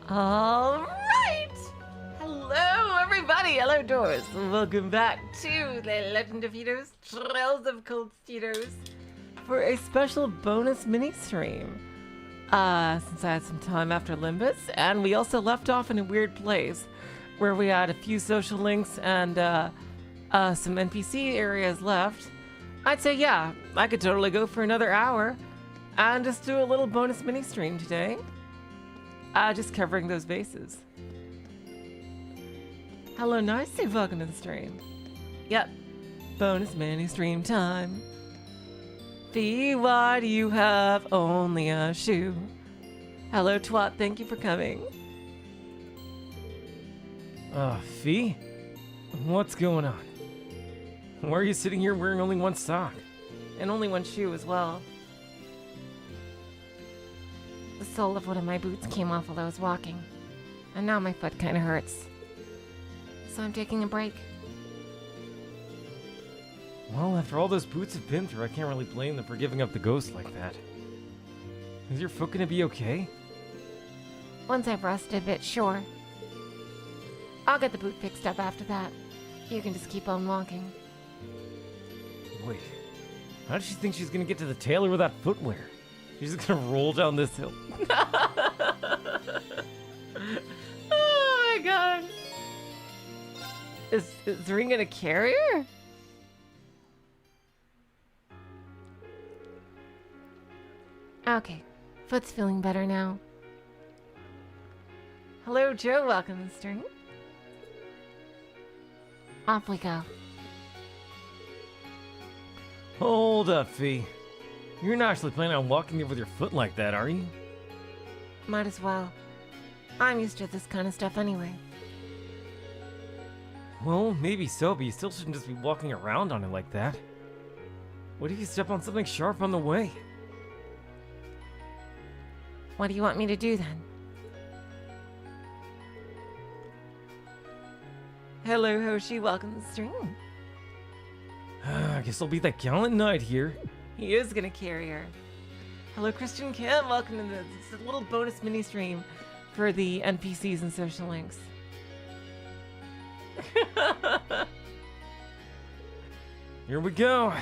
All right! Hello, everybody! Hello, Doors! Welcome back to the Legend of Cheetos, Trails of Cold Cheetos, for a special bonus mini-stream. Since I had some time after Limbus, and we also left off in a weird place, where we had a few social links and, some NPC areas left. I'd say, yeah, I could totally go for another hour, and just do a little bonus mini-stream today. Just covering those bases. Hello, nicely, welcome to the stream. Yep, bonus mini stream time. Fee, why do you have only a shoe? Hello, twat, thank you for coming. Fee? What's going on? Why are you sitting here wearing only one sock? And only one shoe as well. The sole of one of my boots came off while I was walking, and now my foot kinda hurts. So I'm taking a break. Well, after all those boots have been through, I can't really blame them for giving up the ghost like that. Is your foot gonna be okay? Once I've rested a bit, sure. I'll get the boot fixed up after that. You can just keep on walking. Wait, how does she think she's gonna get to the tailor without footwear? She's just gonna roll down this hill. Oh my god. Is Ring gonna carry her? Okay, foot's feeling better now. Hello, Joe. Welcome to the stream. Off we go. Hold up, Fee. You're not actually planning on walking it with your foot like that, are you? Might as well. I'm used to this kind of stuff anyway. Well, maybe so, but you still shouldn't just be walking around on it like that. What if you step on something sharp on the way? What do you want me to do then? Hello, Hoshi. Welcome to the stream. I guess I'll be that gallant knight here. He is gonna carry her. Hello, Christian Kim. Welcome to this little bonus mini stream for the NPCs and social links. Here we go.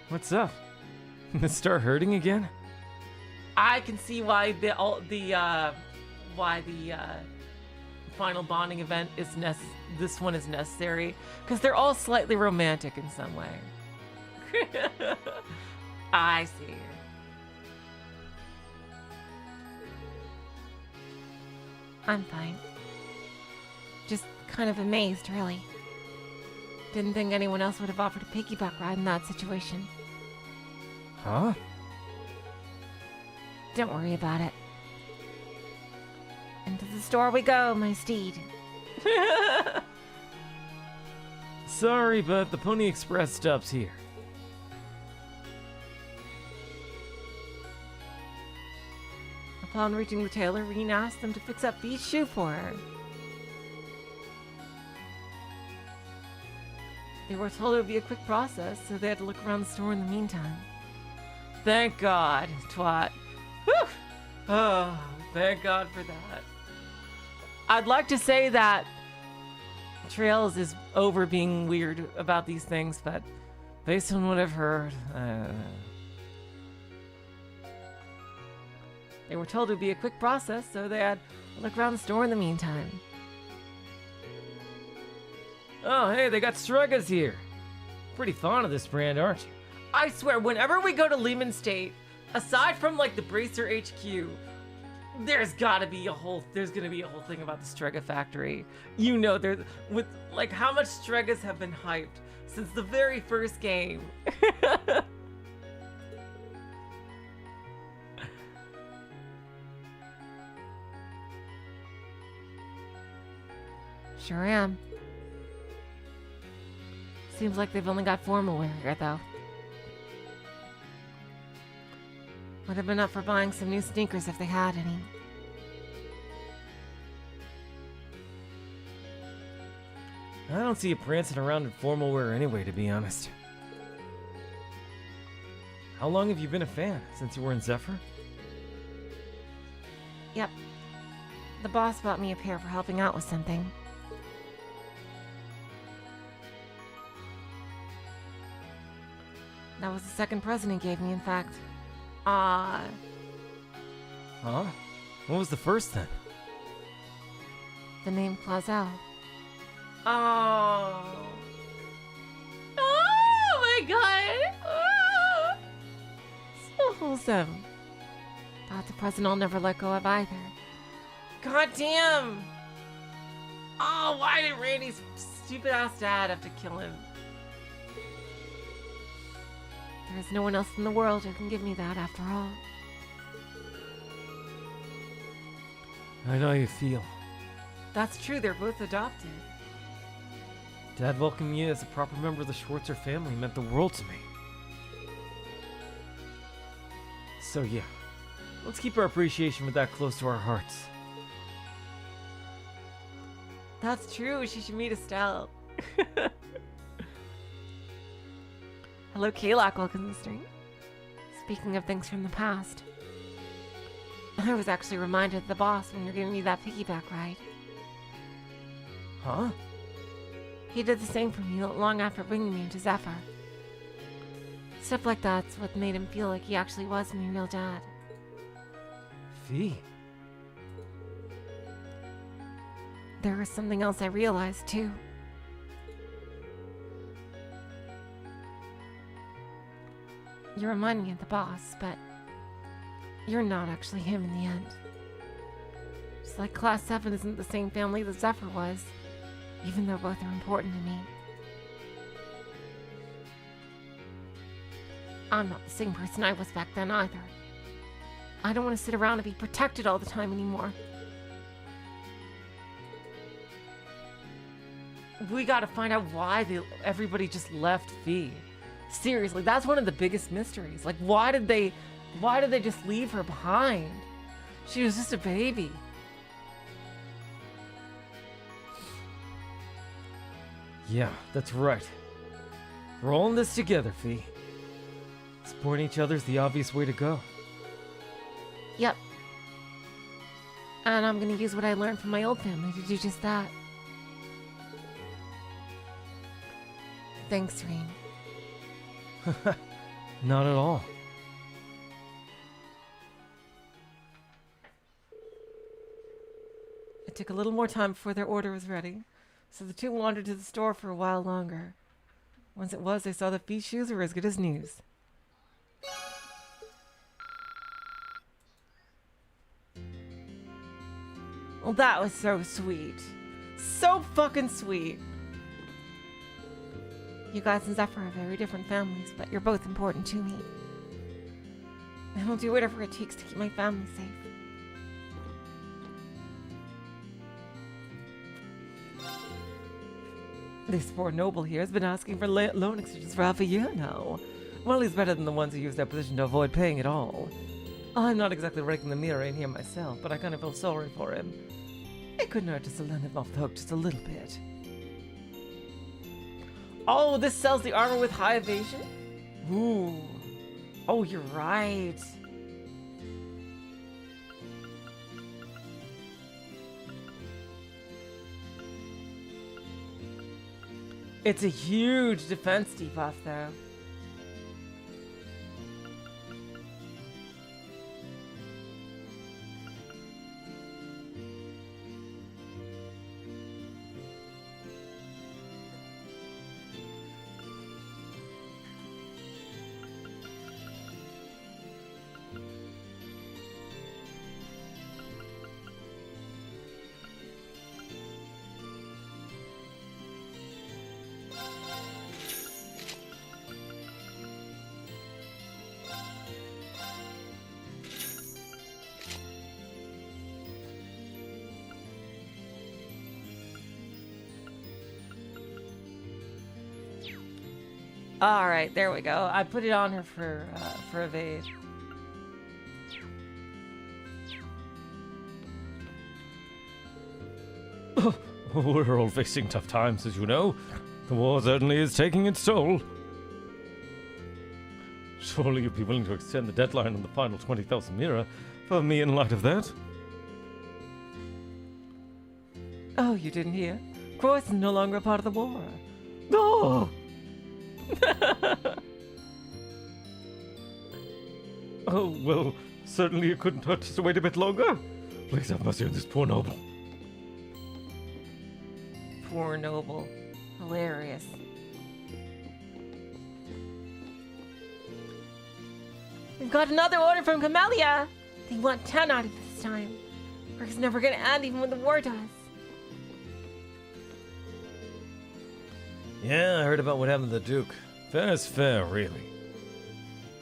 What's up? Did it start hurting again? I can see why the final bonding event is this one is necessary, because they're all slightly romantic in some way. I see. I'm fine. Just kind of amazed, really. Didn't think anyone else would have offered a piggyback ride in that situation. Huh? Don't worry about it. Into the store we go, my steed. Sorry, but the Pony Express stops here. Upon reaching the tailor, Reen asked them to fix up Bee's shoe for her. They were told it would be a quick process, so they had to look around the store in the meantime. Thank God, twat. Whew! Oh, thank God for that. I'd like to say that Trails is over being weird about these things, but based on what I've heard, they were told it would be a quick process, so they had to look around the store in the meantime. Oh, hey, they got Stregas here. Pretty fond of this brand, aren't you? I swear, whenever we go to Lehman State, aside from like the Bracer HQ, there's gonna be a whole thing about the Strega factory. You know, there's with like how much Stregas have been hyped since the very first game. Sure am. Seems like they've only got formal wear here, though. Would have been up for buying some new sneakers if they had any. I don't see you prancing around in formal wear anyway, to be honest. How long have you been a fan? Since you were in Zephyr? Yep. The boss bought me a pair for helping out with something. That was the second present he gave me, in fact. Huh? What was the first then? The name Clazel. Oh. Oh my god! Oh. So wholesome. That's a present I'll never let go of either. God damn! Oh, why did Randy's stupid ass dad have to kill him? There is no one else in the world who can give me that after all. I know how you feel. That's true, they're both adopted. Dad welcoming you as a proper member of the Schwarzer family meant the world to me. So yeah, let's keep our appreciation for that close to our hearts. That's true, she should meet Estelle. Hello, Kalak, welcome to the stream. Speaking of things from the past, I was actually reminded of the boss when you're giving me that piggyback ride. Huh? He did the same for me not long after bringing me into Zephyr. Stuff like that's what made him feel like he actually was my real dad. Fee. There was something else I realized, too. You remind me of the boss, but you're not actually him in the end. Just like Class 7 isn't the same family that Zephyr was, even though both are important to me. I'm not the same person I was back then either. I don't want to sit around and be protected all the time anymore. We gotta find out why everybody just left Fee. Seriously, that's one of the biggest mysteries. Like, why did they just leave her behind? She was just a baby. Yeah, that's right. We're all in this together, Fee. Supporting each other's the obvious way to go. Yep. And I'm gonna use what I learned from my old family to do just that. Thanks, Reem. Not at all. It took a little more time before their order was ready, so the two wandered to the store for a while longer. Once it was, they saw that Fee's shoes were as good as news. Well, that was so sweet. So fucking sweet. You guys and Zephyr are very different families, but you're both important to me. And I'll do whatever it takes to keep my family safe. This poor noble here has been asking for loan exchanges for half a year now. Well, he's better than the ones who use their position to avoid paying it all. I'm not exactly raking the mirror in here myself, but I kind of feel sorry for him. It couldn't hurt just to let him off the hook just a little bit. Oh, this sells the armor with high evasion? Ooh. Oh, you're right. It's a huge defense debuff, though. All right, there we go. I put it on her for evade. We're all facing tough times, as you know. The war certainly is taking its toll. Surely you'd be willing to extend the deadline on the final 20,000 Mira for me in light of that? Oh, you didn't hear? Croydon's no longer a part of the war. No! Oh, well, certainly you couldn't hurt us to wait a bit longer. Please have mercy on this poor noble. Poor noble. Hilarious. We've got another order from Camellia. They want 10 out of this time. Work's never gonna end even when the war does. Yeah, I heard about what happened to the Duke. Fair is fair, really.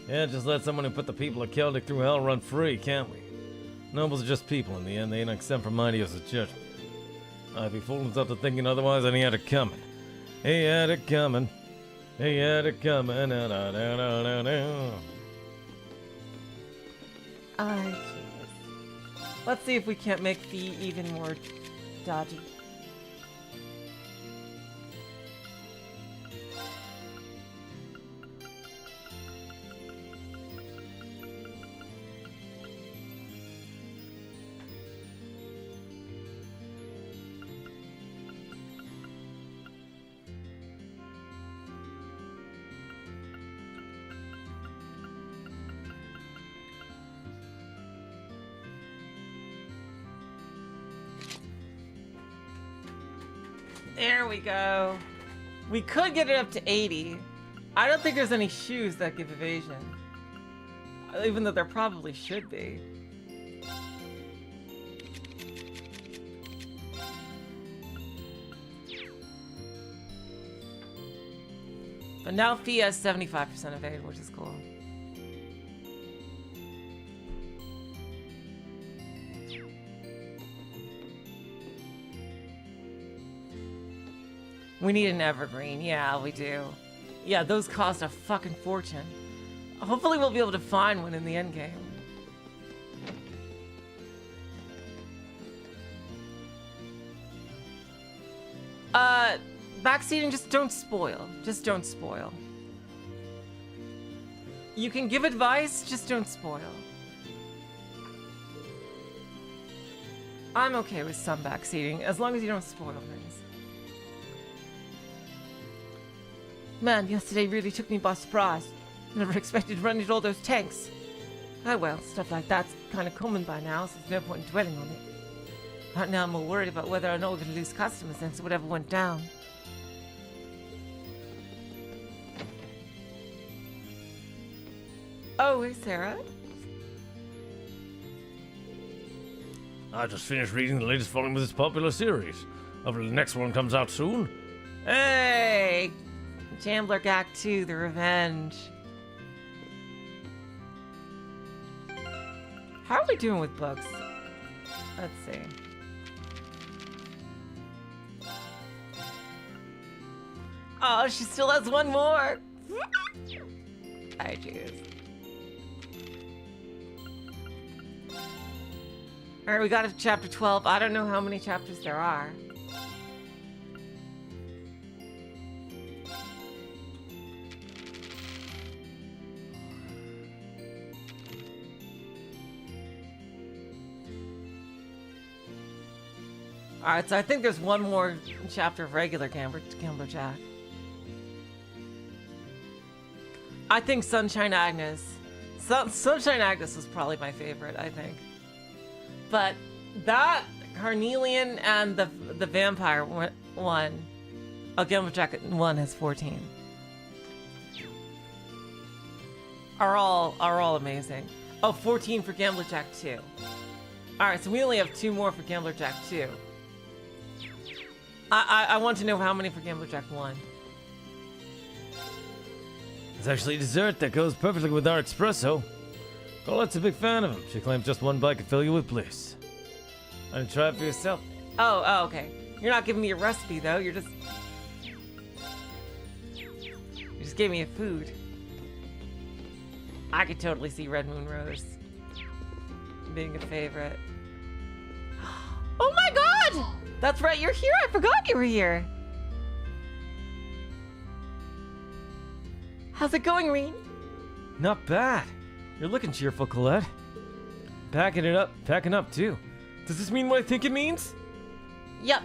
Yeah, just let someone who put the people of Celtic through hell run free, can't we? Nobles are just people in the end, they ain't exempt from ideas of judgment. If he fooled himself to thinking otherwise, then he had it coming. He had it coming. He had it coming. Jesus. Let's see if we can't make Fee even more dodgy. There we go. We could get it up to 80. I don't think there's any shoes that give evasion. Even though there probably should be. But now Fee has 75% evade, which is cool. We need an evergreen. Yeah, we do. Yeah, those cost a fucking fortune. Hopefully we'll be able to find one in the end game. Backseating, just don't spoil. Just don't spoil. You can give advice, just don't spoil. I'm okay with some backseating, as long as you don't spoil things. Man, yesterday really took me by surprise. Never expected to run into all those tanks. Oh well, stuff like that's kind of common by now, so there's no point in dwelling on it. Right now I'm more worried about whether or not we're going to lose customers since whatever went down. Oh, hey Sarah. I just finished reading the latest volume of this popular series. Hopefully the next one comes out soon. Hey! Chandler Act 2, The Revenge. How are we doing with books? Let's see. Oh, she still has one more. I jeez. Alright, we got to chapter 12. I don't know how many chapters there are. Alright, so I think there's one more chapter of regular Gamblerjack. I think Sunshine Agnes. Sunshine Agnes was probably my favorite, I think. But that, Carnelian, and the vampire one, Gamblerjack 1 has 14. Are all amazing. Oh, 14 for Gamblerjack 2. Alright, so we only have 2 more for Gamblerjack 2. I want to know how many for Gamblerjack 1. It's actually a dessert that goes perfectly with our espresso. Colette's a big fan of him. She claims just one bite could fill you with bliss. Why don't you try it for yourself? Oh, okay. You're not giving me a recipe, though. You just gave me a food. I could totally see Red Moon Rose being a favorite. Oh my god! That's right, you're here! I forgot you were here! How's it going, Reen? Not bad. You're looking cheerful, Colette. Packing up too. Does this mean what I think it means? Yep.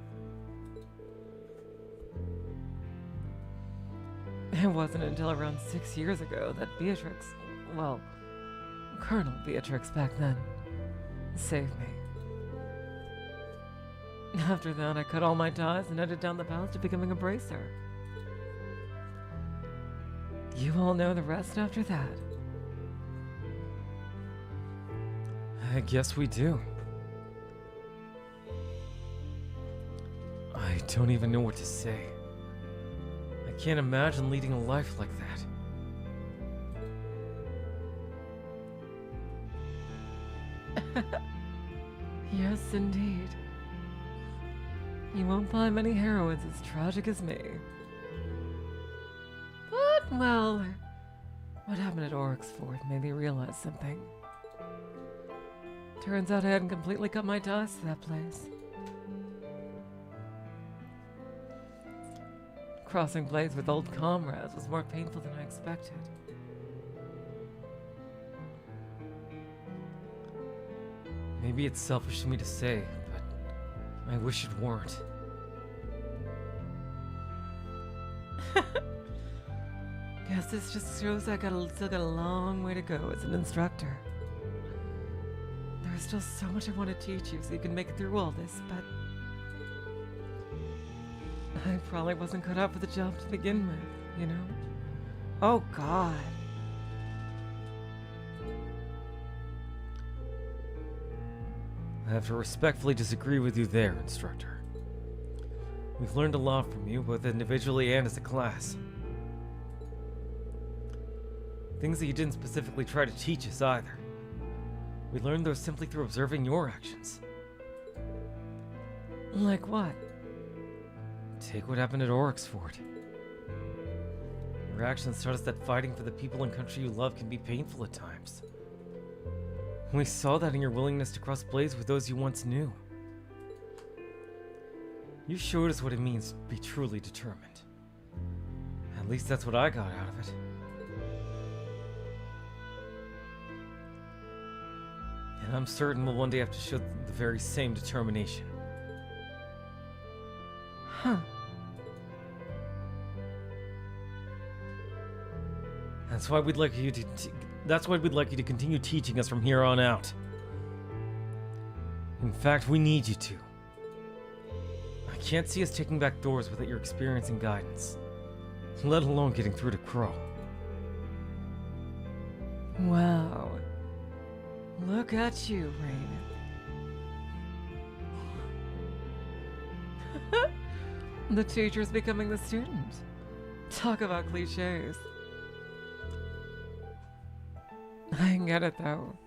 It wasn't until around 6 years ago that Beatrix, well, Colonel Beatrix back then, saved me. After that, I cut all my ties and headed down the path to becoming a bracer. You all know the rest after that. I guess we do. I don't even know what to say. I can't imagine leading a life like that. Yes, indeed. You won't find many heroines as tragic as me. But, well, what happened at Oryxford made me realize something. Turns out I hadn't completely cut my ties to that place. Crossing blades with old comrades was more painful than I expected. Maybe it's selfish of me to say, but I wish it weren't. Guess this just shows I still got a long way to go as an instructor. There's still so much I want to teach you so you can make it through all this, but I probably wasn't cut out for the job to begin with, you know? Oh, God. I have to respectfully disagree with you there, instructor. We've learned a lot from you, both individually and as a class. Things that you didn't specifically try to teach us either. We learned those simply through observing your actions. Like what? Take what happened at Oryxford. Your actions taught us that fighting for the people and country you love can be painful at times. We saw that in your willingness to cross blades with those you once knew. You showed us what it means to be truly determined. At least that's what I got out of it. And I'm certain we'll one day have to show the very same determination. Huh. That's why we'd like you to continue teaching us from here on out. In fact, we need you to. I can't see us taking back doors without your experience and guidance, let alone getting through to Crow. Wow. Look at you, Rain. The teacher's becoming the student. Talk about cliches. I get it though.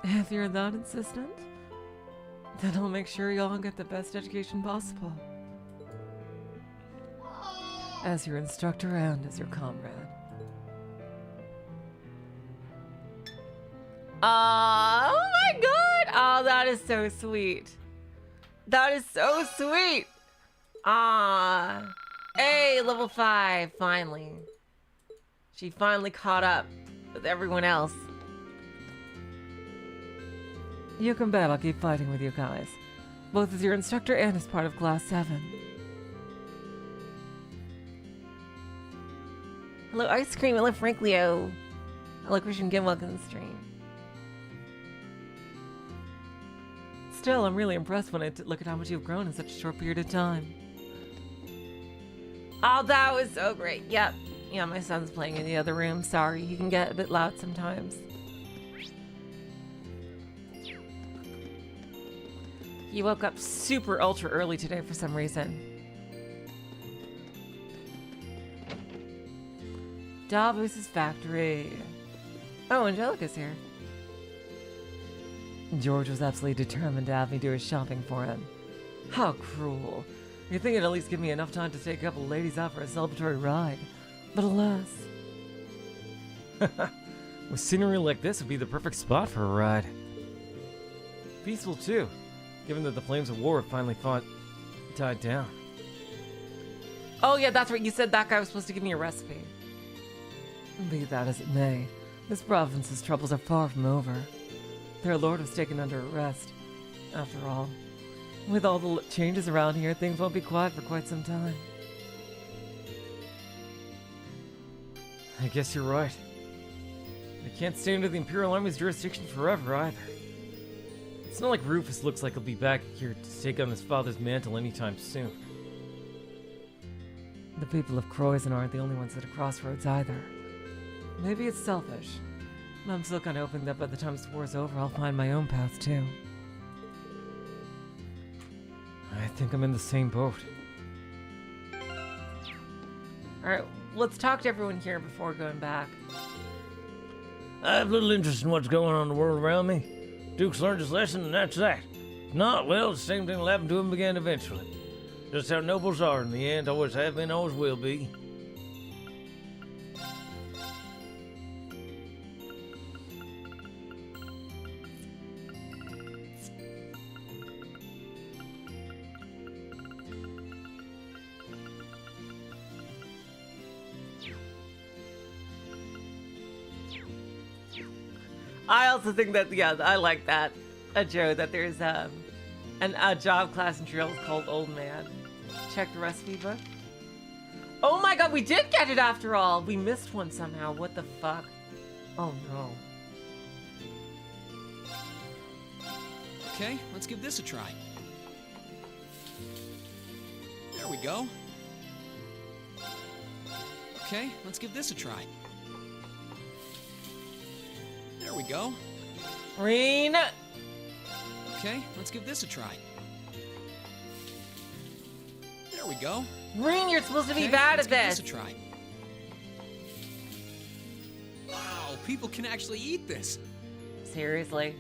If you're that insistent, then I'll make sure y'all get the best education possible. As your instructor and as your comrade. Oh my god! Oh, that is so sweet. That is so sweet. Ah. Hey, level 5, finally. She finally caught up with everyone else. You can bet I'll keep fighting with you guys, both as your instructor and as part of Class 7. Hello, Ice Cream. Hello, Franklio. Hello, Christian Gim. Welcome to the stream. Still, I'm really impressed when I look at how much you've grown in such a short period of time. Oh, that was so great. Yep. Yeah, my son's playing in the other room. Sorry, he can get a bit loud sometimes. He woke up super ultra early today for some reason. Davos's factory. Oh, Angelica's here. George was absolutely determined to have me do his shopping for him. How cruel. You'd think it'd at least give me enough time to take a couple of ladies out for a celebratory ride. But alas. With scenery like this, would be the perfect spot for a ride. Peaceful too, given that the flames of war have finally died down. Oh yeah, that's right. You said that guy was supposed to give me a recipe. Be that as it may, this province's troubles are far from over. Their lord was taken under arrest. After all, with all the changes around here, things won't be quiet for quite some time. I guess you're right. I can't stay under the Imperial Army's jurisdiction forever either. It's not like Rufus looks like he'll be back here to take on his father's mantle anytime soon. The people of Croydon aren't the only ones at a crossroads either. Maybe it's selfish. I'm still kind of hoping that by the time this war's over, I'll find my own path too. I think I'm in the same boat. Alright, let's talk to everyone here before going back. I have little interest in what's going on in the world around me. Duke's learned his lesson, and that's that. If not, well, the same thing will happen to him again eventually. Just how nobles are in the end, always have been, always will be. I also think that, yeah, I like that, Joe, that there's a job class in Trails called Old Man. Check the recipe book. Oh my god, we did get it after all! We missed one somehow, what the fuck? Oh no. Okay, let's give this a try. There we go. Okay, let's give this a try. There we go. Reen! Okay, let's give this a try. There we go. Reen, you're supposed to be Okay, bad let's at give this! this a try. Wow, people can actually eat this. Seriously.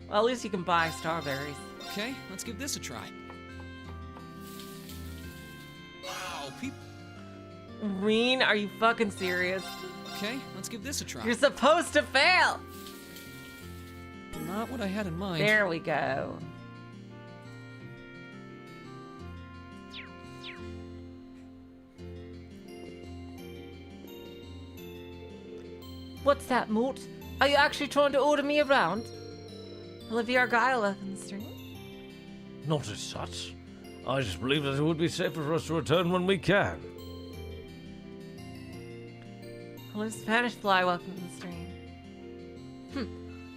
Well, at least you can buy starberries. Okay, let's give this a try. Wow, people. Reen, are you fucking serious? Okay, let's give this a try. You're supposed to fail! Not what I had in mind. There we go. What's that, Mort? Are you actually trying to order me around? Olivia Argyle up in the street. Not as such. I just believe that it would be safer for us to return when we can. Hello, Spanish fly, welcome to the stream.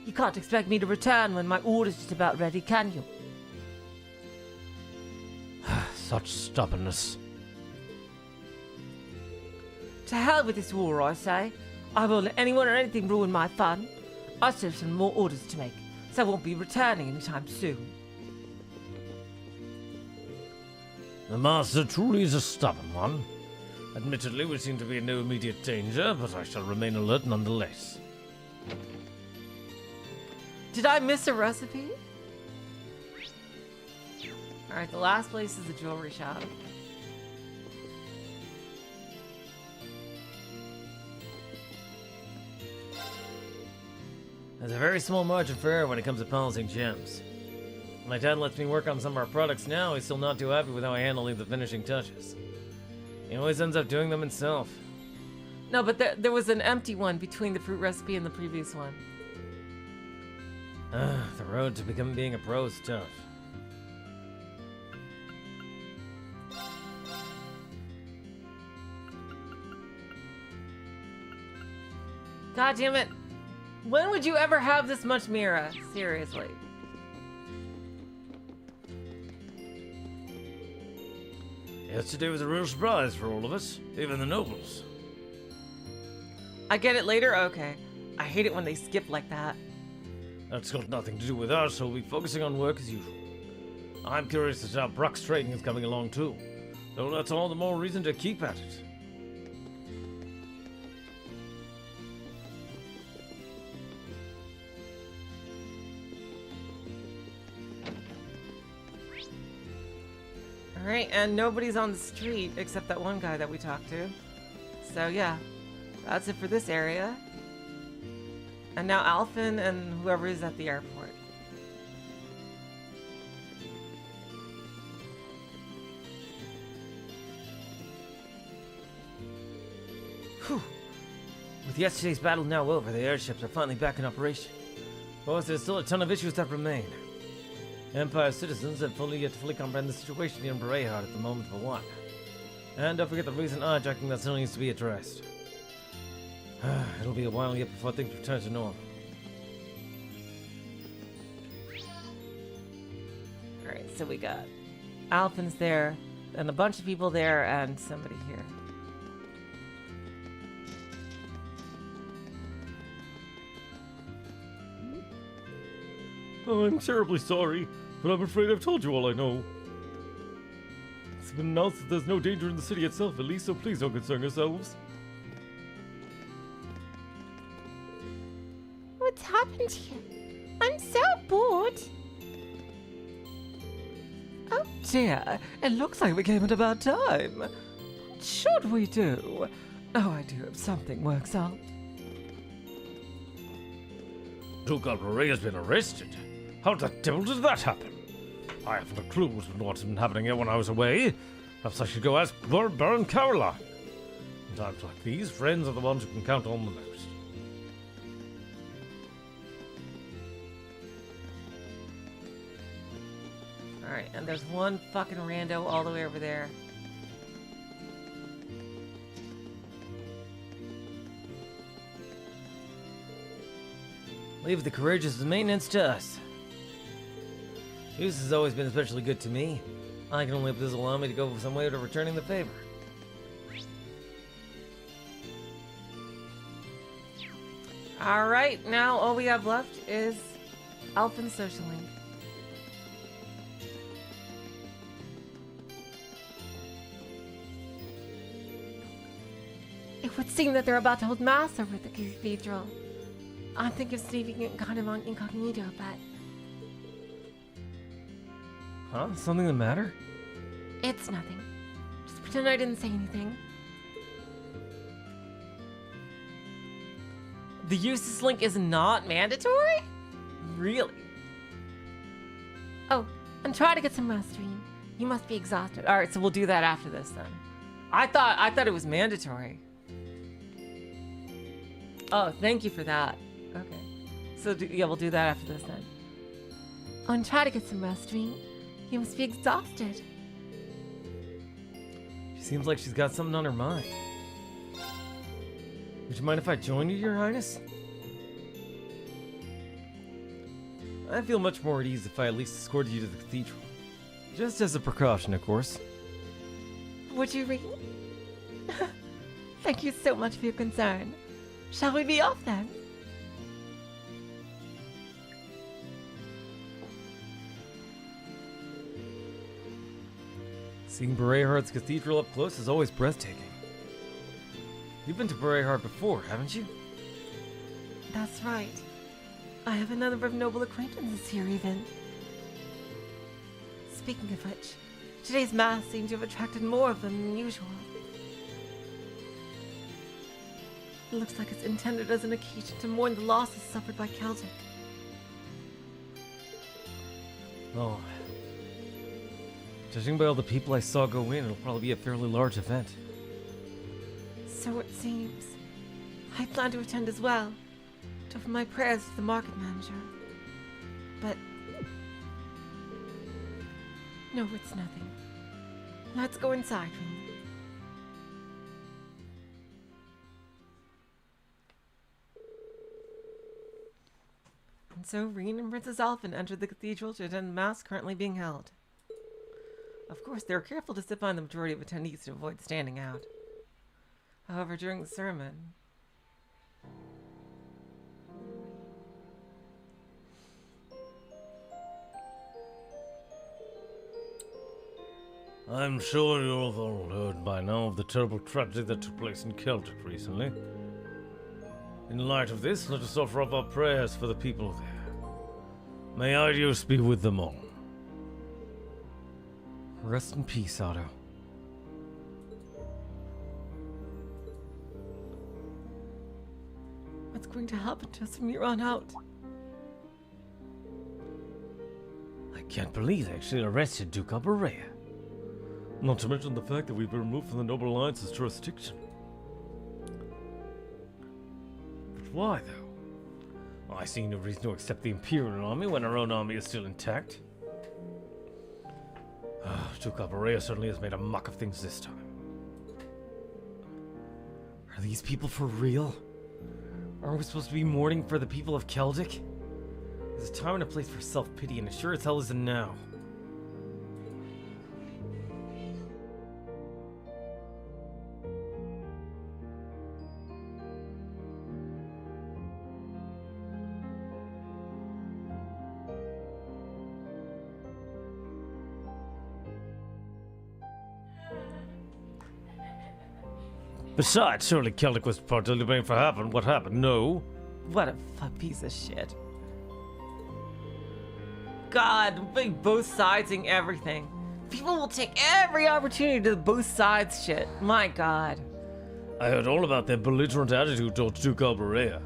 You can't expect me to return when my order's just about ready, can you? Such stubbornness. To hell with this war, I say. I won't let anyone or anything ruin my fun. I still have some more orders to make, so I won't be returning anytime soon. The master truly is a stubborn one. Admittedly, we seem to be in no immediate danger, but I shall remain alert nonetheless. Did I miss a recipe? Alright, the last place is the jewelry shop. There's a very small margin for error when it comes to polishing gems. My dad lets me work on some of our products now. He's still not too happy with how I handle the finishing touches. He always ends up doing them himself. No, but there was an empty one between the fruit recipe and the previous one. The road to being a pro is tough. God damn it. When would you ever have this much Mira? Seriously. Yesterday was a real surprise for all of us, even the nobles. I get it later? Okay. I hate it when they skip like that. That's got nothing to do with us, so we'll be focusing on work as usual. I'm curious as to how Bruck's trading is coming along too, so that's all the more reason to keep at it. Alright, and nobody's on the street except that one guy that we talked to. So yeah, that's it for this area. And now Alphen and whoever is at the airport. Whew. With yesterday's battle now over, the airships are finally back in operation. Of course, there's still a ton of issues that remain. Empire citizens have yet to fully comprehend the situation here in Barehard at the moment for one. And don't forget the recent hijacking that still needs to be addressed. It'll be a while yet before things return to normal. Alright, so we got Alphen's there, and a bunch of people there, and somebody here. Oh, I'm terribly sorry, but I'm afraid I've told you all I know. It's been announced that there's no danger in the city itself, at least, so please don't concern yourselves. What's happened here? I'm so bored. Oh dear, it looks like we came at a bad time. What should we do? Oh, I do hope something works out. Duke Albarea has been arrested. How the devil did that happen? I haven't a clue what's been happening here when I was away. Perhaps I should go ask Baron Caroline. In times like these, friends are the ones who can count on the most. Alright, and there's one fucking rando all the way over there. Leave the courageous maintenance to us. This has always been especially good to me. I can only hope this will allow me to go some way to returning the favor. Alright, now all we have left is Alphen's social link. It would seem that they're about to hold mass over at the cathedral. I'm thinking of sneaking in kind of on incognito, but... Huh? Something the matter? It's nothing. Just pretend I didn't say anything. The useless link is not mandatory? Really? Oh, and try to get some rest, Dream. You must be exhausted. Alright, so we'll do that after this then. I thought it was mandatory. Oh, thank you for that. Okay. So yeah, we'll do that after this then. Oh, and try to get some rest, Dream. You must be exhausted. She seems like she's got something on her mind. Would you mind if I join you, Your Highness? I feel much more at ease if I at least escorted you to the cathedral. Just as a precaution, of course. Would you read? Thank you so much for your concern. Shall we be off then? Seeing Barehard's cathedral up close is always breathtaking. You've been to Barehard before, haven't you? That's right. I have a number of noble acquaintances here even. Speaking of which, today's mass seems to have attracted more of them than usual. It looks like it's intended as an occasion to mourn the losses suffered by Celtic. Oh. Judging by all the people I saw go in, it'll probably be a fairly large event. So it seems. I plan to attend as well, to offer my prayers to the market manager. But... no, it's nothing. Let's go inside, Reem. And so Reen and Princess Alphen entered the cathedral to attend the mass currently being held. Of course, they were careful to sit behind the majority of attendees to avoid standing out. However, during the sermon... I'm sure you've all heard by now of the terrible tragedy that took place in Celtic recently. In light of this, let us offer up our prayers for the people there. May Idios be with them all. Rest in peace, Otto. What's going to happen to us from here on out? I can't believe they actually arrested Duke Albarea. Not to mention the fact that we've been removed from the Noble Alliance's jurisdiction. But why, though? I see no reason to accept the Imperial Army when our own army is still intact. Duke Albarea certainly has made a muck of things this time. these people for real? Aren't we supposed to be mourning for the people of Celtic? There's a time and a place for self-pity, and it sure as hell isn't now. Besides, surely Celtic was partly to blame for what happened, no? What a piece of shit. God, both sidesing everything. People will take every opportunity to both sides shit. My God. I heard all about their belligerent attitude towards Duke Albarea.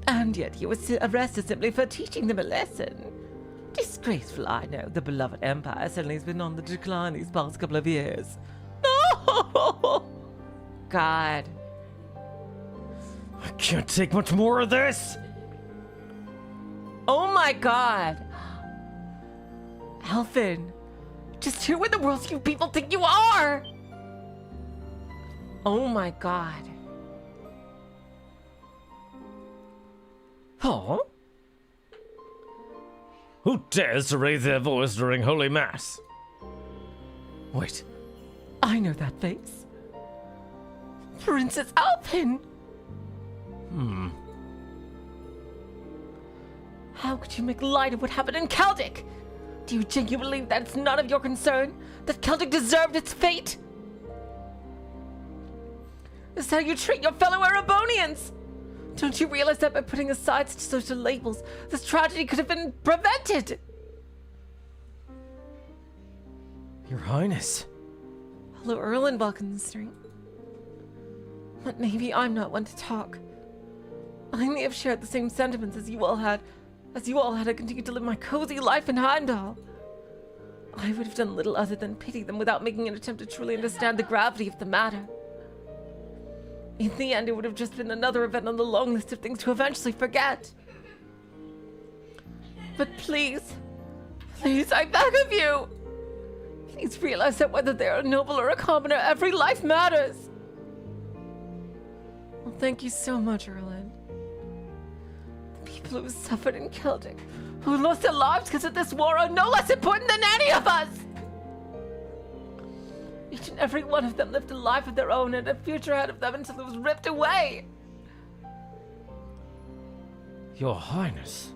And yet he was arrested simply for teaching them a lesson. Disgraceful, I know. The beloved empire suddenly has been on the decline these past couple of years. No! God. I can't take much more of this! Oh my God. Alvin, just who in the world do you people think you are? Oh my God. Huh? Who dares to raise their voice during Holy Mass? Wait. I know that face. Princess Alvin. How could you make light of what happened in Celtic? Do you genuinely believe that it's none of your concern? That Celtic deserved its fate? This is how you treat your fellow Erebonians! Don't you realize that by putting aside such social labels, this tragedy could have been prevented? Your Highness. Hello, Earl and Balkanstring. But maybe I'm not one to talk. I may have shared the same sentiments as you all had I continued to live my cozy life in Heimdall. I would have done little other than pity them without making an attempt to truly understand the gravity of the matter. In the end, it would have just been another event on the long list of things to eventually forget. But please, I beg of you, please realize that whether they are a noble or a commoner, every life matters. Well, thank you so much, Erland. The people who suffered in Celtic, who lost their lives because of this war, are no less important than any of us! Each and every one of them lived a life of their own and a future ahead of them until it was ripped away. Your Highness.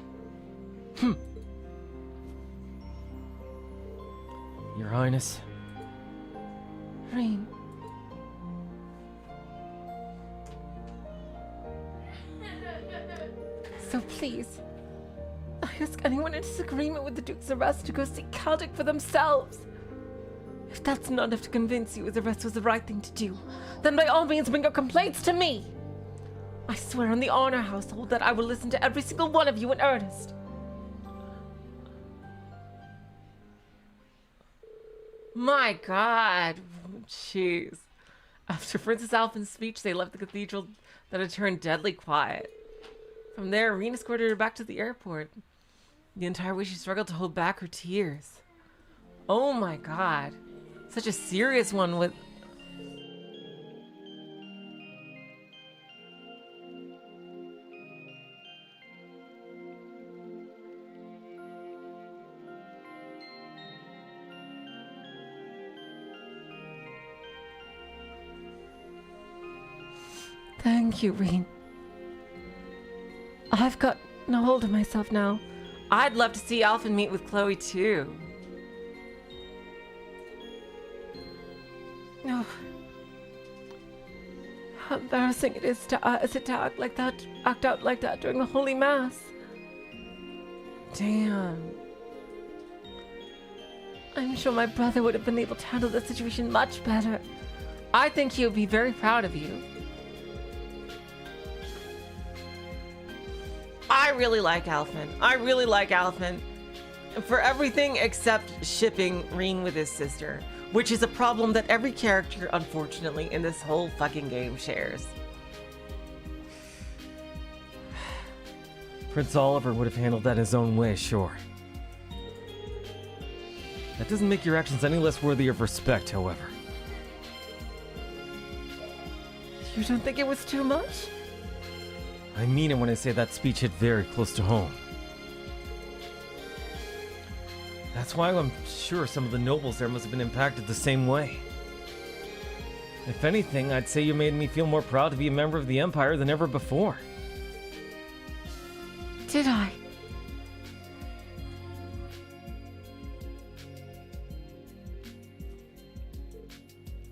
Your Highness. Rain. So please, I ask anyone in disagreement with the Duke's arrest to go see Celtic for themselves. If that's not enough to convince you his arrest was the right thing to do, then by all means bring your complaints to me. I swear on the Honor household that I will listen to every single one of you in earnest. My God. Jeez. After Princess Alphen's speech, they left the cathedral that had turned deadly quiet. From there, Irene escorted her back to the airport. The entire way she struggled to hold back her tears. Oh my God. Such a serious one with... Thank you, Reen. I've got no hold of myself now. I'd love to see Alphen meet with Chloe too. No. How embarrassing it is to act like that, act out like that during the Holy Mass. Damn. I'm sure my brother would have been able to handle the situation much better. I think he would be very proud of you. I really like Alphen. I really like Alphen. For everything except shipping Reen with his sister, which is a problem that every character, unfortunately, in this whole fucking game shares. Prince Oliver would have handled that his own way, sure. That doesn't make your actions any less worthy of respect, however. You don't think it was too much? I mean it when I say that speech hit very close to home. That's why I'm sure some of the nobles there must have been impacted the same way. If anything, I'd say you made me feel more proud to be a member of the Empire than ever before. Did I?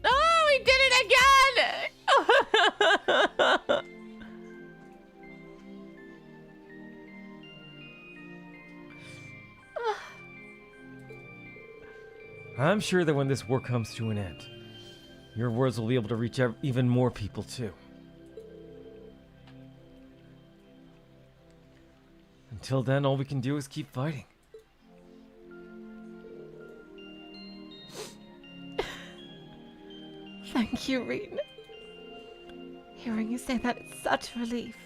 Oh, he did it again! I'm sure that when this war comes to an end, your words will be able to reach even more people too. Until then, all we can do is keep fighting. Thank you, Rean. Hearing you say that is such relief.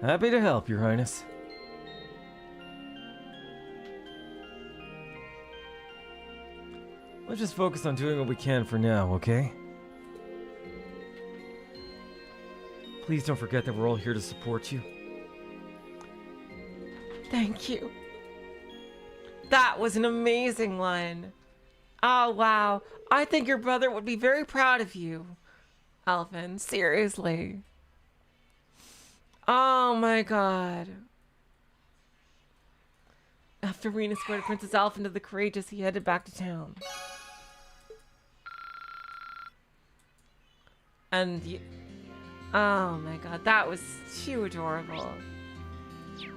Happy to help, Your Highness. Let's just focus on doing what we can for now, okay? Please don't forget that we're all here to support you. Thank you. That was an amazing one. Oh, wow. I think your brother would be very proud of you, Alvin. Seriously. Oh, my God. After Rena escorted Princess Alpha into the Courageous, he headed back to town. And oh my God, that was too adorable.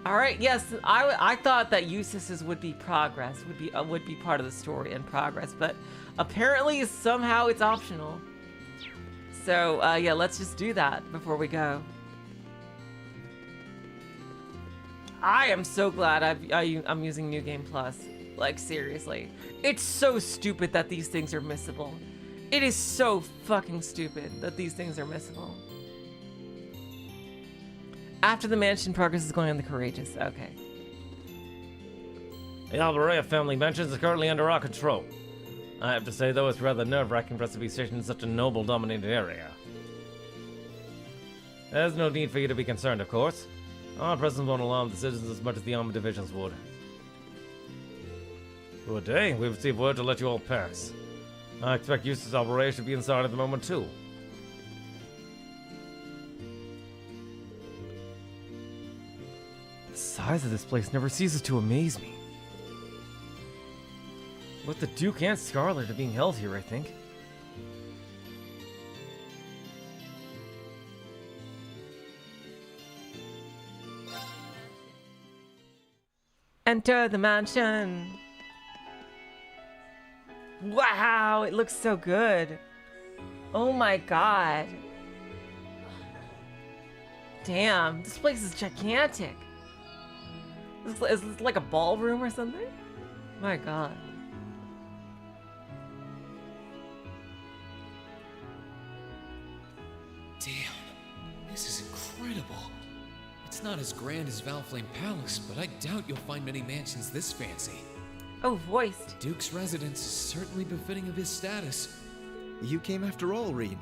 All right, yes, I thought that Eustace's would be progress, would be part of the story and progress, but apparently somehow it's optional. So yeah, let's just do that before we go. I am so glad I'm using New Game Plus. Like, seriously, it's so stupid that these things are missable. It is so fucking stupid that these things are missable. After the mansion, progress is going on the Courageous. Okay. The Albarea family mansion is currently under our control. I have to say, though, it's rather nerve-wracking for us to be stationed in such a noble-dominated area. There's no need for you to be concerned, of course. Our presence won't alarm the citizens as much as the armored divisions would. Good day. We've received word to let you all pass. I expect Eustace Albarea should be inside at the moment, too. The size of this place never ceases to amaze me. Both the Duke and Scarlet are being held here, I think. Enter the mansion. Wow, it looks so good. Oh my God. Damn, this place is gigantic. Is this like a ballroom or something? My God. Damn, this is incredible. It's not as grand as Valflame Palace, but I doubt you'll find many mansions this fancy. Oh, voiced. Duke's residence is certainly befitting of his status. You came after all, Rean.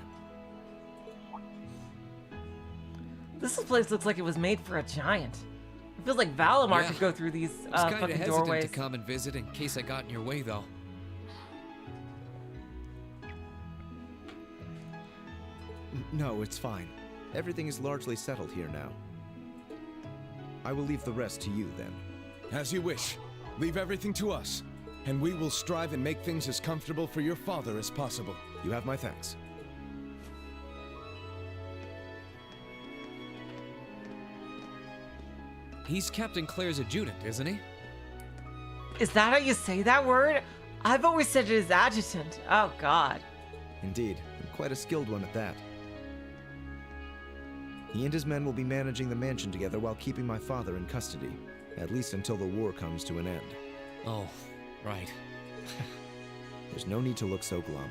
This place looks like it was made for a giant. It feels like Valimar could go through these I was kinda fucking hesitant doorways. to come and visit in case I got in your way, though. No, it's fine. Everything is largely settled here now. I will leave the rest to you, then. As you wish. Leave everything to us, and we will strive and make things as comfortable for your father as possible. You have my thanks. He's Captain Claire's adjutant, isn't he? Is that how you say that word? I've always said it as adjutant. Oh, God. Indeed, and quite a skilled one at that. He and his men will be managing the mansion together while keeping my father in custody, at least until the war comes to an end. Oh, right. There's no need to look so glum.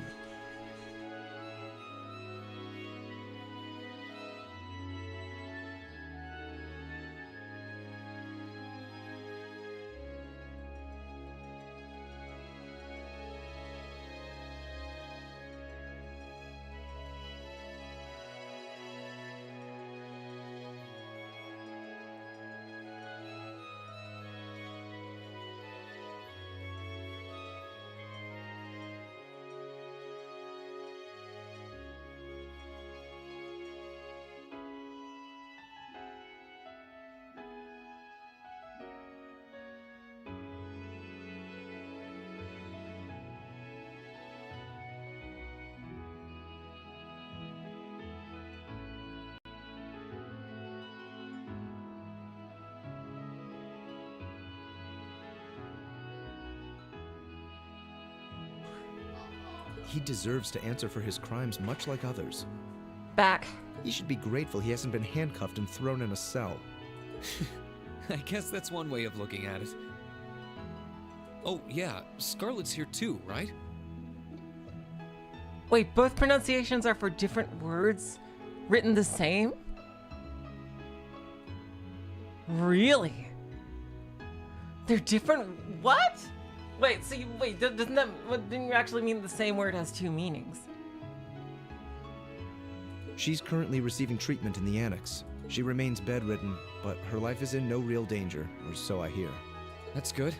He deserves to answer for his crimes much like others. Back. He should be grateful he hasn't been handcuffed and thrown in a cell. I guess that's one way of looking at it. Oh, yeah, Scarlet's here too, right? Wait, both pronunciations are for different words? Written the same? Really? They're different? What? Wait, so doesn't that, didn't you actually mean the same word has two meanings? She's currently receiving treatment in the annex. She remains bedridden, but her life is in no real danger, or so I hear. That's good.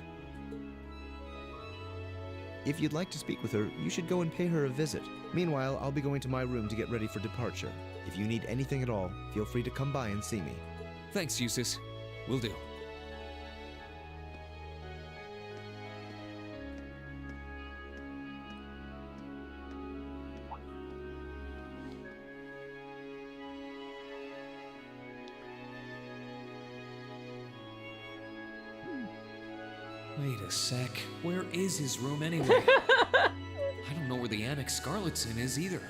If you'd like to speak with her, you should go and pay her a visit. Meanwhile, I'll be going to my room to get ready for departure. If you need anything at all, feel free to come by and see me. Thanks, Eustace. Will do. Wait a sec. Where is his room anyway? I don't know where the annex Scarlet's in is either.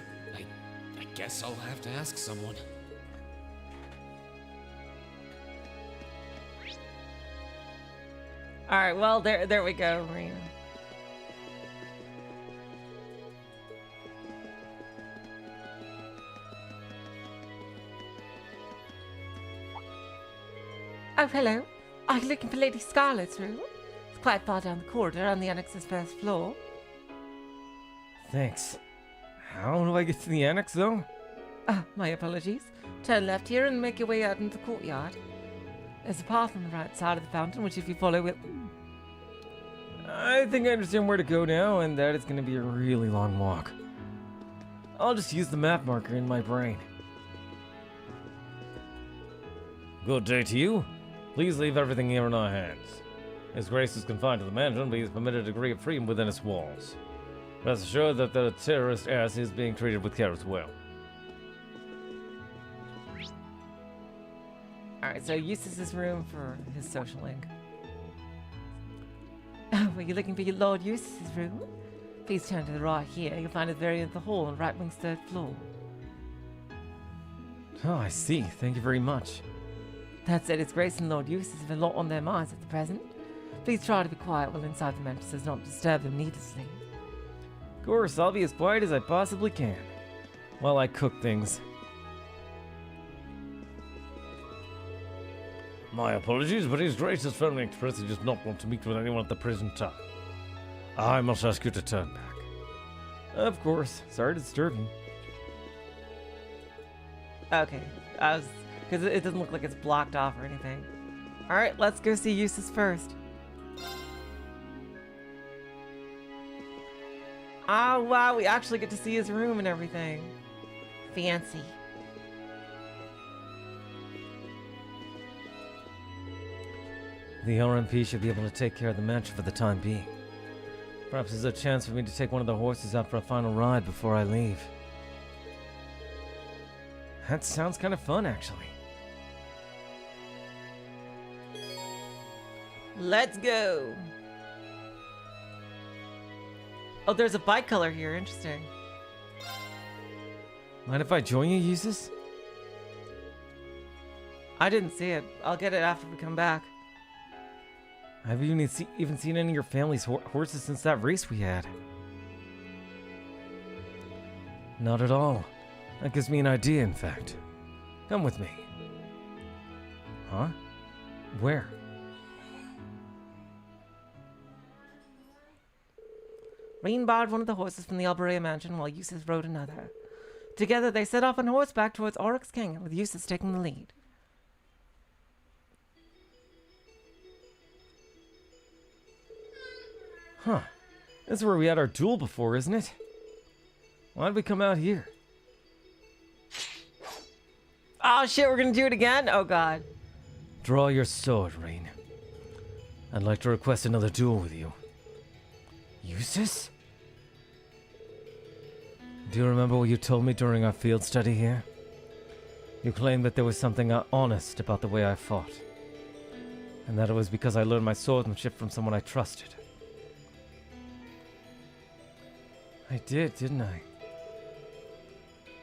I guess I'll have to ask someone. All right, well, there we go, Marina. Oh, hello. Are you looking for Lady Scarlet's room? It's quite far down the corridor on the annex's first floor. Thanks. How do I get to the annex, though? My apologies. Turn left here and make your way out into the courtyard. There's a path on the right side of the fountain, which if you follow will... I think I understand where to go now, and that it's going to be a really long walk. I'll just use the map marker in my brain. Good day to you. Please leave everything here in our hands. His Grace is confined to the mansion, but he is permitted a degree of freedom within its walls. Rest assured that the terrorist ass is being treated with care as well. Alright, so Eustace's room for his social link. Oh, were you looking for your Lord Eustace's room? Please turn to the right here. You'll find it very at the hall on right wing's third floor. Oh, I see. Thank you very much. That said, His Grace and Lord Eustace have a lot on their minds at the present. Please try to be quiet while inside the mansion does not disturb them needlessly. Of course, I'll be as quiet as I possibly can while I cook things. My apologies, but His Grace has firmly expressed he does not want to meet with anyone at the present time. I must ask you to turn back. Of course. Sorry to disturb you. Okay, because it doesn't look like it's blocked off or anything. Alright, let's go see Eustace first. Oh, wow, we actually get to see his room and everything. Fancy. The RMP should be able to take care of the mansion for the time being. Perhaps there's a chance for me to take one of the horses out for a final ride before I leave. That sounds kind of fun, actually. Let's go. Oh, there's a bike color here. Interesting. Mind if I join you, Eustace? I didn't see it. I'll get it after we come back. Have you even seen any of your family's horses since that race we had? Not at all. That gives me an idea, in fact. Come with me. Huh? Where? Reen borrowed one of the horses from the Albarea mansion while Eustace rode another. Together they set off on horseback towards Oryx Canyon, with Eustace taking the lead. Huh. This is where we had our duel before, isn't it? Why'd we come out here? Oh shit, we're gonna do it again? Oh god. Draw your sword, Rain. I'd like to request another duel with you. Eustace? Do you remember what you told me during our field study here? You claimed that there was something honest about the way I fought. And that it was because I learned my swordsmanship from someone I trusted. I did, didn't I?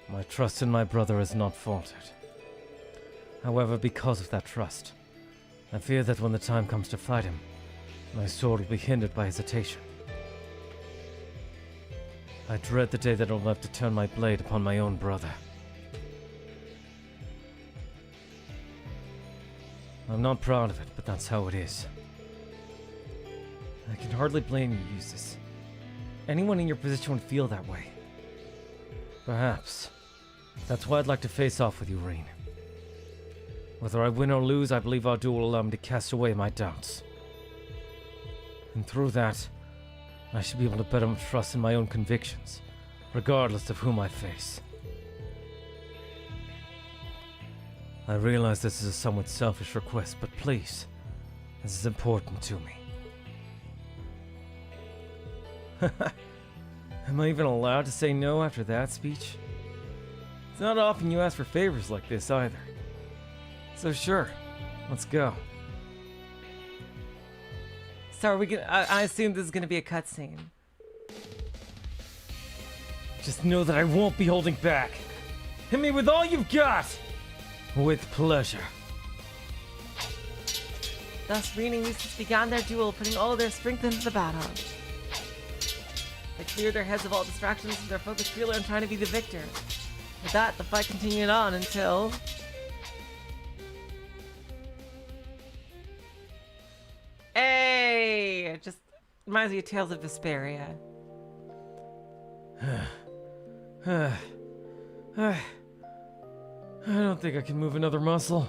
My trust in my brother has not faltered. However, because of that trust, I fear that when the time comes to fight him, my sword will be hindered by hesitation. I dread the day that I'll have to turn my blade upon my own brother. I'm not proud of it, but that's how it is. I can hardly blame you, Eustace. Anyone in your position would feel that way. Perhaps. That's why I'd like to face off with you, Rain. Whether I win or lose, I believe our duel will allow me to cast away my doubts. And through that, I should be able to better trust in my own convictions, regardless of whom I face. I realize this is a somewhat selfish request, but please, this is important to me. Am I even allowed to say no after that speech? It's not often you ask for favors like this either. So sure, let's go. So are we gonna, I assume this is gonna be a cutscene. Just know that I won't be holding back. Hit me with all you've got! With pleasure. Thus, Reen and Eustace began their duel, putting all of their strength into the battle. They cleared their heads of all distractions and their focus purely on trying to be the victor. With that, the fight continued on until... Hey! It just reminds me of Tales of Vesperia. I don't think I can move another muscle.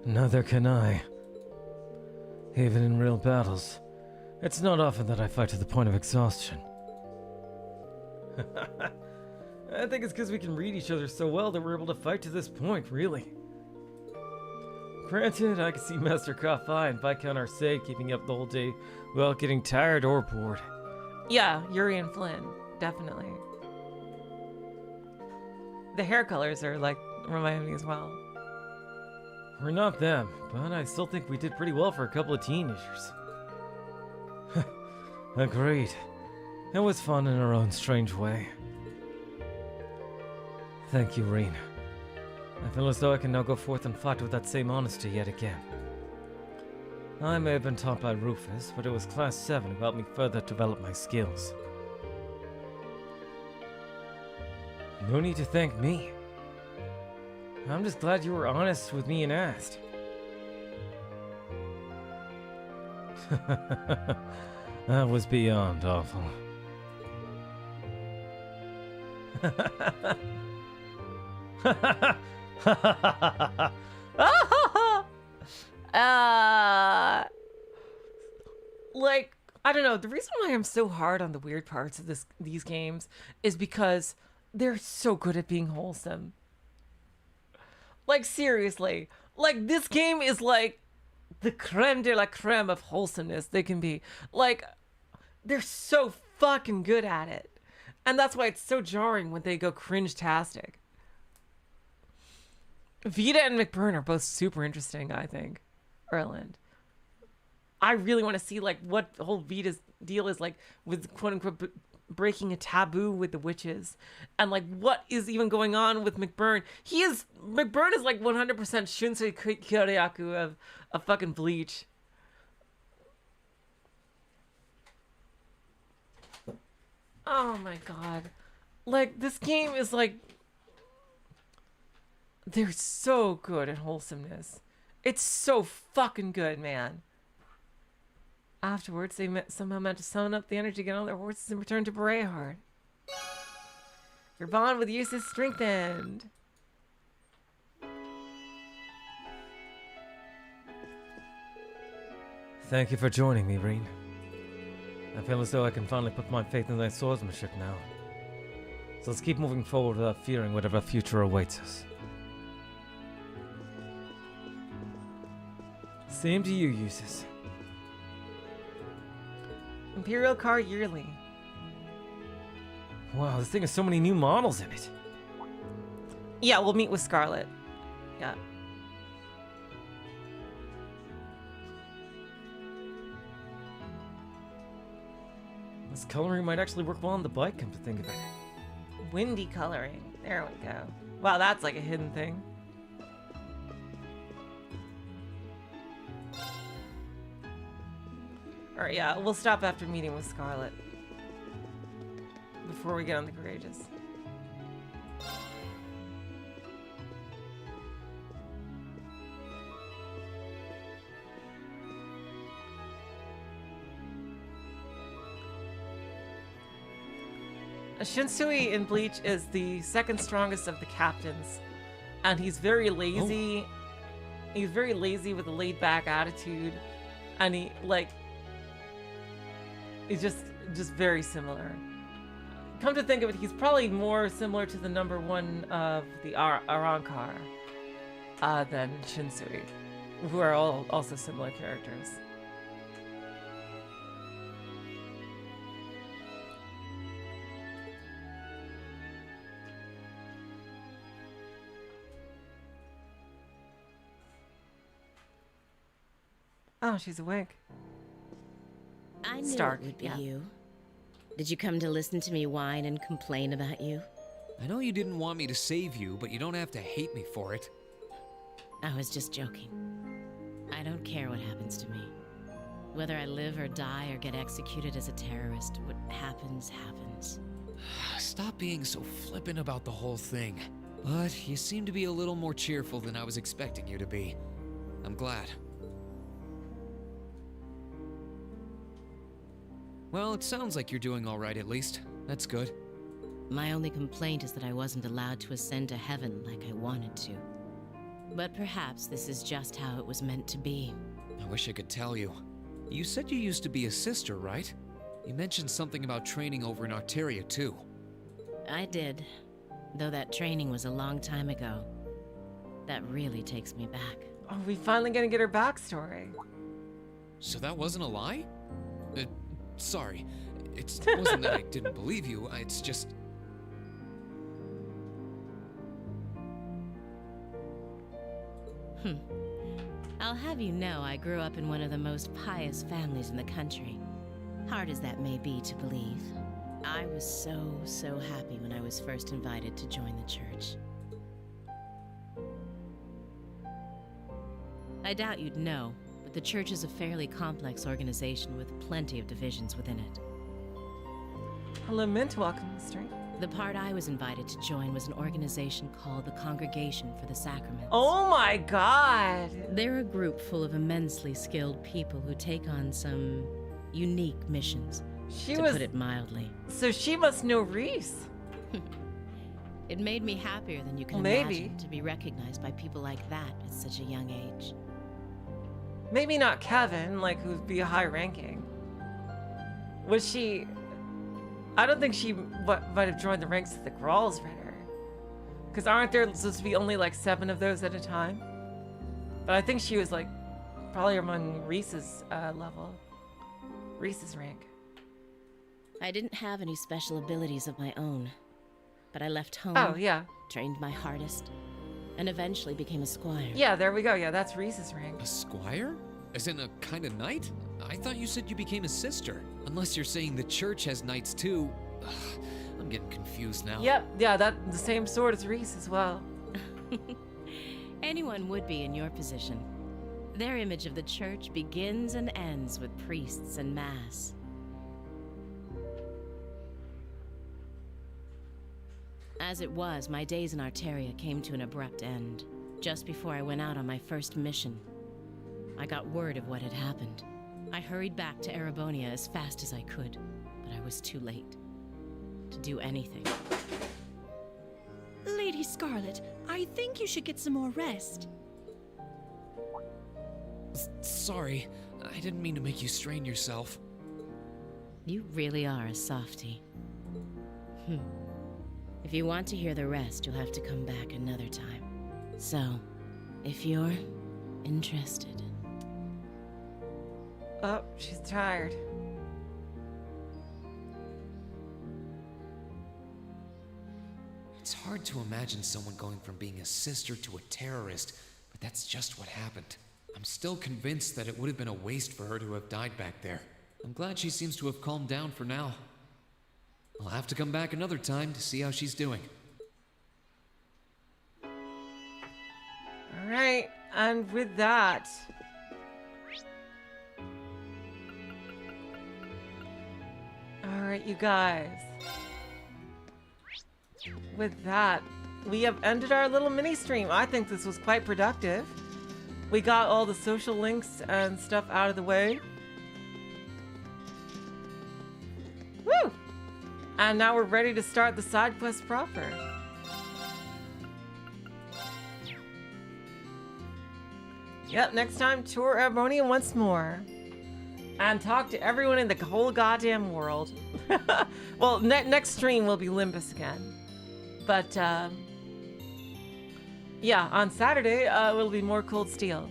Neither can I. Even in real battles, it's not often that I fight to the point of exhaustion. I think it's because we can read each other so well that we're able to fight to this point, really. Granted, I can see Master Ka-Fi and Viscount Arcee keeping up the whole day without getting tired or bored. Yeah, Yuri and Flynn, definitely. The hair colors are like, remind me as well. We're not them, but I still think we did pretty well for a couple of teenagers. Agreed. It was fun in our own strange way. Thank you, Reen. I feel as though I can now go forth and fight with that same honesty yet again. I may have been taught by Rufus, but it was Class 7 who helped me further develop my skills. No need to thank me. I'm just glad you were honest with me and asked. That was beyond awful. Like, I don't know, the reason why I'm so hard on the weird parts of these games is because they're so good at being wholesome. Like, seriously. Like, this game is like the creme de la creme of wholesomeness they can be. Like, they're so fucking good at it. And that's why it's so jarring when they go cringe-tastic. Vita and McBurn are both super interesting, I think. Erland. I really want to see, like, what the whole Vita's deal is, like, with quote-unquote breaking a taboo with the witches. And, like, what is even going on with McBurn. McBurn is, like, 100% Shunsei Kyoryaku of fucking Bleach. Oh my god. Like, this game is, like... They're so good at wholesomeness. It's so fucking good, man. Afterwards, they somehow meant to summon up the energy to get on their horses and return to Barehard. Your bond with Eustace strengthened. Thank you for joining me, Reen. I feel as though I can finally put my faith in thy swordsmanship now. So let's keep moving forward without fearing whatever future awaits us. Same to you, Eustace. Imperial Car Yearly. Wow, this thing has so many new models in it. Yeah, we'll meet with Scarlet. Yeah. This coloring might actually work well on the bike, come to think of it. Windy coloring. There we go. Wow, that's like a hidden thing. Alright, yeah, we'll stop after meeting with Scarlet. Before we get on the Courageous. Shinsui in Bleach is the second strongest of the captains, and he's very lazy. Oh. He's very lazy with a laid-back attitude, and he's just very similar. Come to think of it, he's probably more similar to the number one of the Arrancar than Shinsui, who are all also similar characters. Oh, she's awake. I knew Stark, it would be yeah. you. Did you come to listen to me whine and complain about you? I know you didn't want me to save you, but you don't have to hate me for it. I was just joking. I don't care what happens to me. Whether I live or die or get executed as a terrorist, what happens, happens. Stop being so flippant about the whole thing. But you seem to be a little more cheerful than I was expecting you to be. I'm glad. Well, it sounds like you're doing all right at least. That's good. My only complaint is that I wasn't allowed to ascend to heaven like I wanted to. But perhaps this is just how it was meant to be. I wish I could tell you. You said you used to be a sister, right? You mentioned something about training over in Arteria, too. I did, though that training was a long time ago. That really takes me back. Oh, we finally gonna get her backstory. So that wasn't a lie? Sorry. It wasn't that I didn't believe you, it's just... I'll have you know I grew up in one of the most pious families in the country. Hard as that may be to believe. I was so happy when I was first invited to join the church. I doubt you'd know, but the church is a fairly complex organization with plenty of divisions within it. Hello, Mint. Welcome, Mystery. The part I was invited to join was an organization called the Congregation for the Sacraments. Oh my god! They're a group full of immensely skilled people who take on some unique missions, to put it mildly. So she must know Reese. It made me happier than you can imagine to be recognized by people like that at such a young age. Maybe not Kevin, like, who'd be high ranking. Was she... I don't think she might have joined the ranks of the Gralls Ritter. Because aren't there supposed to be only like 7 of those at a time? But I think she was like probably among Reese's level. Reese's rank. I didn't have any special abilities of my own. But I left home, Oh, yeah. trained my hardest, and eventually became a squire. Yeah, there we go. Yeah, that's Reese's rank. A squire? As in a kind of knight? I thought you said you became a sister. Unless you're saying the church has knights too. Ugh, I'm getting confused now. Yep, yeah, that's the same sword as Reese as well. Anyone would be in your position. Their image of the church begins and ends with priests and mass. As it was, my days in Arteria came to an abrupt end, just before I went out on my first mission. I got word of what had happened. I hurried back to Erebonia as fast as I could, but I was too late to do anything. Lady Scarlet, I think you should get some more rest. Sorry, I didn't mean to make you strain yourself. You really are a softie. If you want to hear the rest, you'll have to come back another time. So, if you're interested. Oh, she's tired. It's hard to imagine someone going from being a sister to a terrorist, but that's just what happened. I'm still convinced that it would have been a waste for her to have died back there. I'm glad she seems to have calmed down for now. I'll have to come back another time to see how she's doing. Alright, and with that... Alright, you guys. With that, we have ended our little mini-stream. I think this was quite productive. We got all the social links and stuff out of the way. Woo! And now we're ready to start the side quest proper. Yep, next time, tour Albarea once more. And talk to everyone in the whole goddamn world. Well, next stream will be Limbus again. But, yeah, on Saturday, will be more Cold Steel.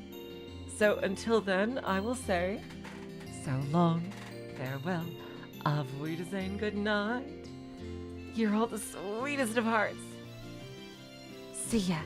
So until then, I will say, so long, farewell, auf Wiedersehen, good night. You're all the sweetest of hearts. See ya.